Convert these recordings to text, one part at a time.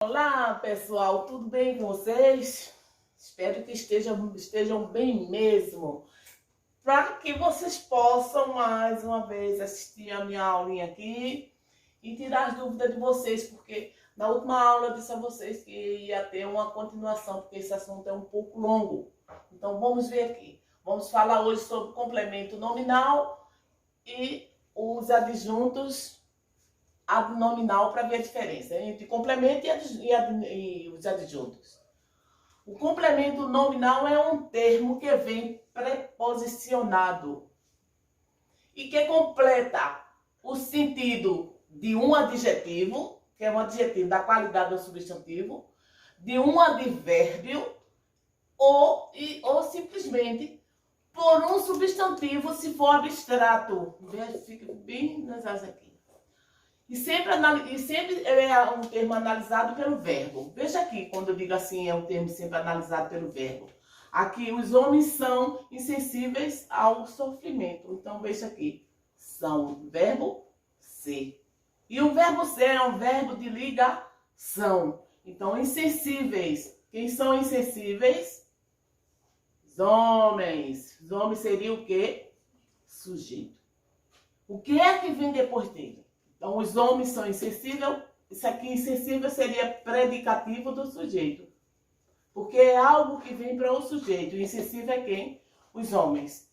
Olá, pessoal, tudo bem com vocês? Espero que estejam bem mesmo, para que vocês possam mais uma vez assistir a minha aulinha aqui e tirar as dúvidas de vocês, porque na última aula eu disse a vocês que ia ter uma continuação, porque esse assunto é um pouco longo. Então vamos ver aqui. Vamos falar hoje sobre complemento nominal e os adjuntos nominal para ver a diferença entre complemento e os adjuntos. O complemento nominal é um termo que vem preposicionado e que completa o sentido de um adjetivo, que é um adjetivo da qualidade do substantivo, de um advérbio ou simplesmente por um substantivo se for abstrato. Fica bem nas asas aqui. E sempre é um termo analisado pelo verbo. Veja aqui, quando eu digo assim, é um termo sempre analisado pelo verbo. Aqui, os homens são insensíveis ao sofrimento. Então, veja aqui, são verbo ser. E o verbo ser é um verbo de ligação. Então, insensíveis. Quem são insensíveis? Os homens. Os homens seria o quê? Sujeito. O que é que vem depois dele? Então, os homens são insensíveis. Isso aqui, insensível, seria predicativo do sujeito. Porque é algo que vem para o sujeito. O insensível é quem? Os homens.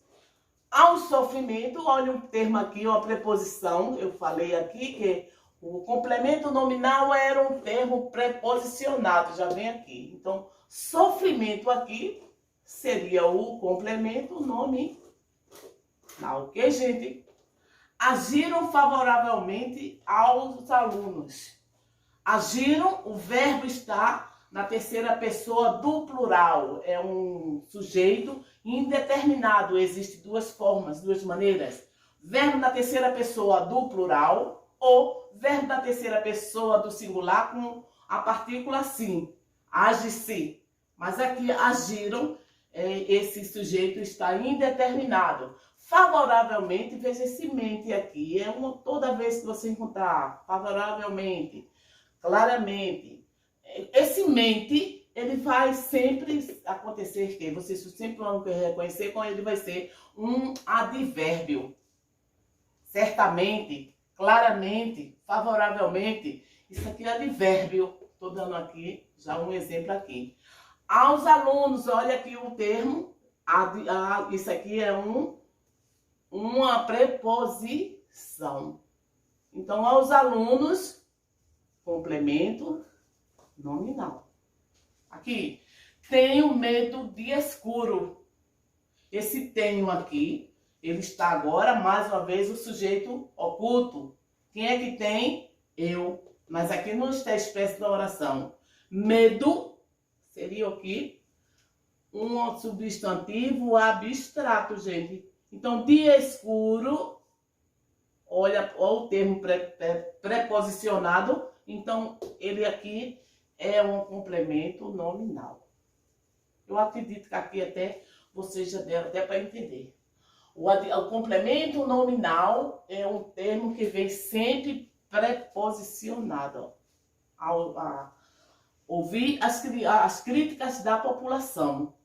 Ao sofrimento, olha um termo aqui, uma preposição. Eu falei aqui que o complemento nominal era um termo preposicionado. Já vem aqui. Então, sofrimento aqui seria o complemento nominal. Ok, gente? Agiram favoravelmente aos alunos. Agiram, o verbo está na terceira pessoa do plural. É um sujeito indeterminado. Existem duas formas, duas maneiras. Verbo na terceira pessoa do plural ou verbo na terceira pessoa do singular com a partícula sim. Age-se. Mas aqui agiram, esse sujeito está indeterminado. Favoravelmente, veja esse mente aqui. Toda vez que você encontrar favoravelmente, claramente, esse mente, ele vai sempre acontecer que vocês sempre vão reconhecer quando ele vai ser um advérbio. Certamente, claramente, favoravelmente. Isso aqui é advérbio. Estou dando aqui já um exemplo aqui. Aos alunos, olha aqui o termo. Isso aqui é uma preposição. Então, aos alunos, complemento nominal. Aqui, tenho medo de escuro. Esse tenho aqui, ele está agora, mais uma vez, o sujeito oculto. Quem é que tem? Eu. Mas aqui não está expresso na oração. Medo seria o quê? Um substantivo abstrato, gente. Então, de escuro, olha o termo preposicionado. Então, ele aqui é um complemento nominal. Eu acredito que aqui até vocês já deram até para entender. O complemento nominal é um termo que vem sempre preposicionado. Ouvir as críticas da população.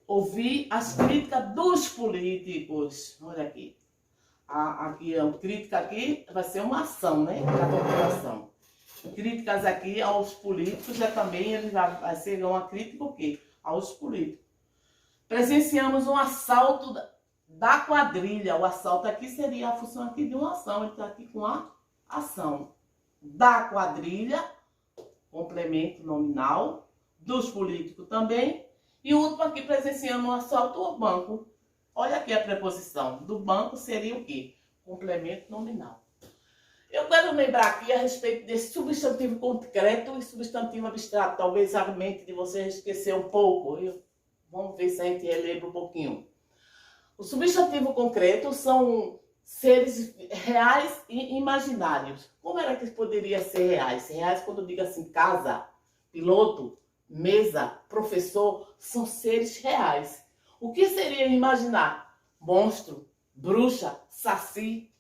Ouvir as críticas dos políticos. Olha aqui. Aqui a crítica aqui vai ser uma ação, né? Da população. Críticas aqui aos políticos também ele vai ser uma crítica o quê? Aos políticos. Presenciamos um assalto da quadrilha. O assalto aqui seria a função aqui de uma ação. Ele está aqui com a ação. Da quadrilha, complemento nominal, dos políticos também. E o último aqui, presenciando um assalto ao banco. Olha aqui a preposição. Do banco seria o quê? Complemento nominal. Eu quero lembrar aqui a respeito desse substantivo concreto e substantivo abstrato. Talvez a mente de vocês esquecer um pouco. Vamos ver se a gente relembra um pouquinho. O substantivo concreto são seres reais e imaginários. Como era que poderia ser reais? Reais quando eu digo assim, casa, piloto, mesa, professor, são seres reais. O que seria imaginar? Monstro, bruxa, saci.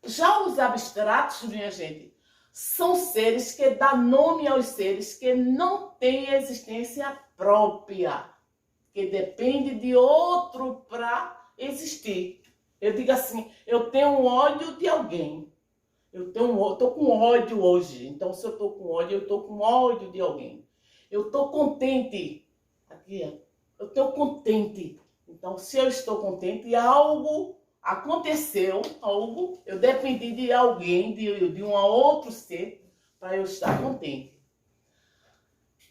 Já os abstratos, minha gente, são seres que dão nome aos seres que não têm existência própria, que depende de outro para existir. Eu digo assim, eu tenho um ódio de alguém. Eu tô com ódio hoje. Então, se eu tô com ódio, eu tô com ódio de alguém. Eu tô contente. Aqui, ó. Eu tô contente. Então, se eu estou contente, algo aconteceu, eu dependi de alguém, de um outro ser, para eu estar contente.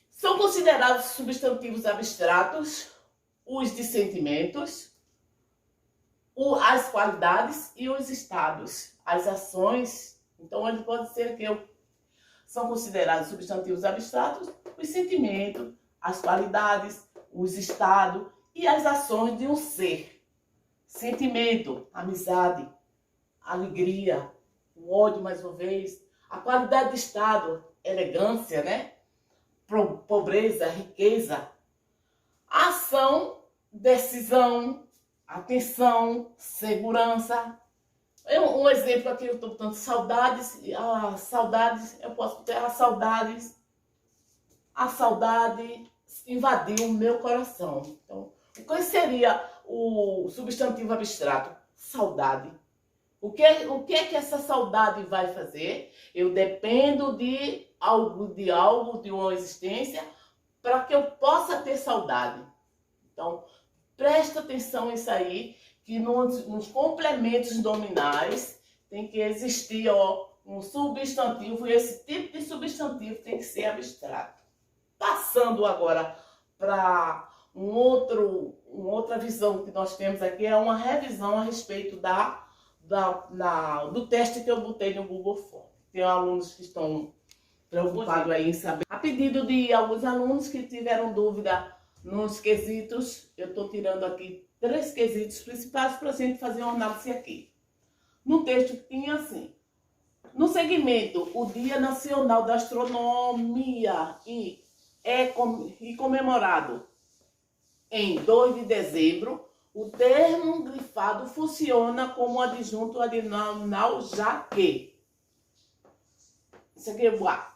São considerados substantivos abstratos os de sentimentos, as qualidades e os estados, as ações. Então, ele pode ser que são considerados substantivos abstratos os sentimentos, as qualidades, os estados e as ações de um ser. Sentimento, amizade, alegria, o ódio, mais uma vez, a qualidade de estado, elegância, né? Pobreza, riqueza, ação, decisão, atenção, segurança. Um exemplo aqui, eu estou botando saudades, eu posso ter a saudade invadiu o meu coração. Então, qual seria o substantivo abstrato? Saudade. O que é que essa saudade vai fazer? Eu dependo de uma existência, para que eu possa ter saudade. Então, presta atenção nisso aí, que nos complementos nominais tem que existir um substantivo, e esse tipo de substantivo tem que ser abstrato. Passando agora para uma outra visão que nós temos aqui, é uma revisão a respeito do teste que eu botei no Google Forms. Tem alunos que estão preocupados aí em saber. A pedido de alguns alunos que tiveram dúvida nos quesitos, eu estou tirando aqui 3 quesitos principais para a gente fazer uma análise aqui. No texto tinha assim: no segmento, o Dia Nacional da Astronomia é comemorado em 2 de dezembro, o termo grifado funciona como adjunto adnominal, já que. Isso aqui é o A.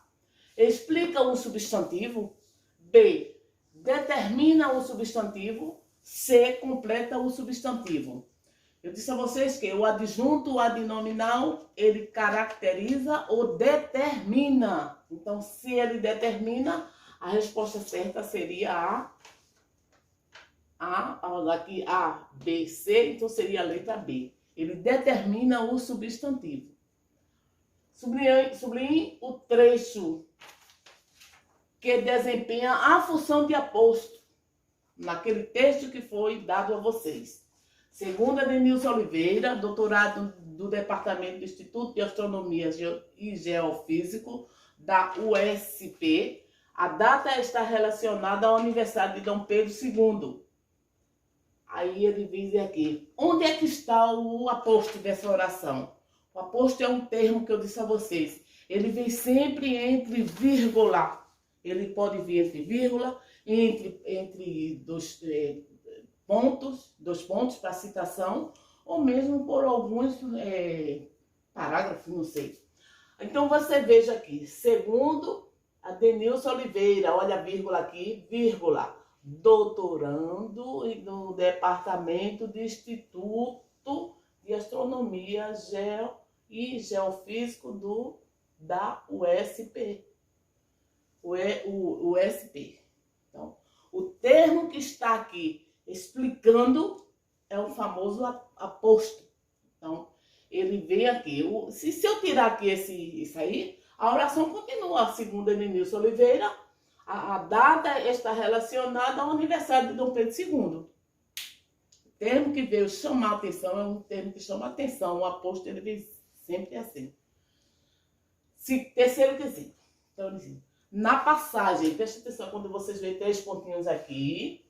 Explica um substantivo. B. Determina um substantivo. C. Completa o substantivo. Eu disse a vocês que o adjunto adnominal, ele caracteriza ou determina. Então, se ele determina, a resposta certa seria aqui A, B, C, então seria a letra B. Ele determina o substantivo. Sublinhe o trecho que desempenha a função de aposto naquele texto que foi dado a vocês. Segundo a Denilson Oliveira, doutorado do Departamento do Instituto de Astronomia e Geofísico da USP, a data está relacionada ao aniversário de Dom Pedro II. Aí ele diz aqui, onde é que está o aposto dessa oração? O aposto é um termo que eu disse a vocês. Ele vem sempre entre vírgula. Ele pode vir entre vírgula, entre dois pontos para citação, ou mesmo por alguns parágrafos, não sei. Então você veja aqui, segundo a Denilson Oliveira, olha a vírgula aqui, vírgula, doutorando no Departamento de Instituto de Astronomia e Geofísico da USP. USP. Então, o termo que está aqui explicando é o famoso aposto. Então, ele vem aqui. Se eu tirar aqui isso aí, a oração continua. Segundo Denilson Oliveira, a data está relacionada ao aniversário de Dom Pedro II. O termo que veio chamar a atenção é um termo que chama a atenção. O aposto, ele vem sempre assim. Terceiro quesito. Então, na passagem, preste atenção quando vocês veem 3 pontinhos aqui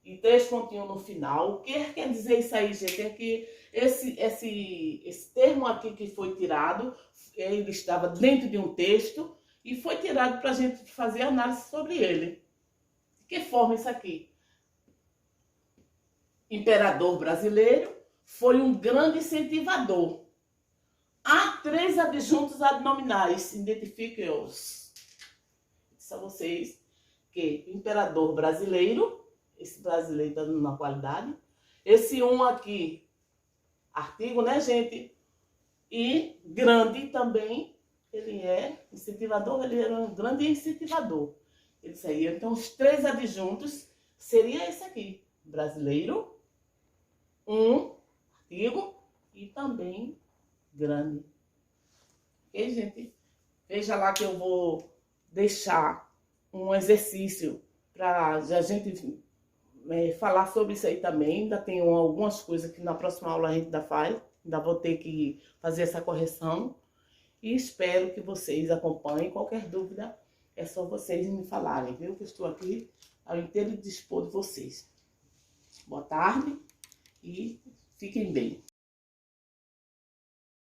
e 3 pontinhos no final. O que quer dizer isso aí, gente? É que esse termo aqui que foi tirado, ele estava dentro de um texto e foi tirado para a gente fazer análise sobre ele. De que forma isso aqui? Imperador brasileiro foi um grande incentivador Há 3 adjuntos adnominais, identifiquem-os. Disse a vocês que o imperador brasileiro, esse brasileiro está dando na qualidade, esse um aqui, artigo, né, gente? E grande também, ele é incentivador, ele era um grande incentivador. Ele saía. Então, os 3 adjuntos seria esse aqui, brasileiro, um artigo e também grande. Ok, gente? Veja lá que eu vou deixar um exercício para a gente falar sobre isso aí também. Ainda tem algumas coisas que na próxima aula a gente ainda faz. Ainda vou ter que fazer essa correção. E espero que vocês acompanhem. Qualquer dúvida, é só vocês me falarem, viu? Que eu estou aqui ao inteiro dispor de vocês. Boa tarde e fiquem bem.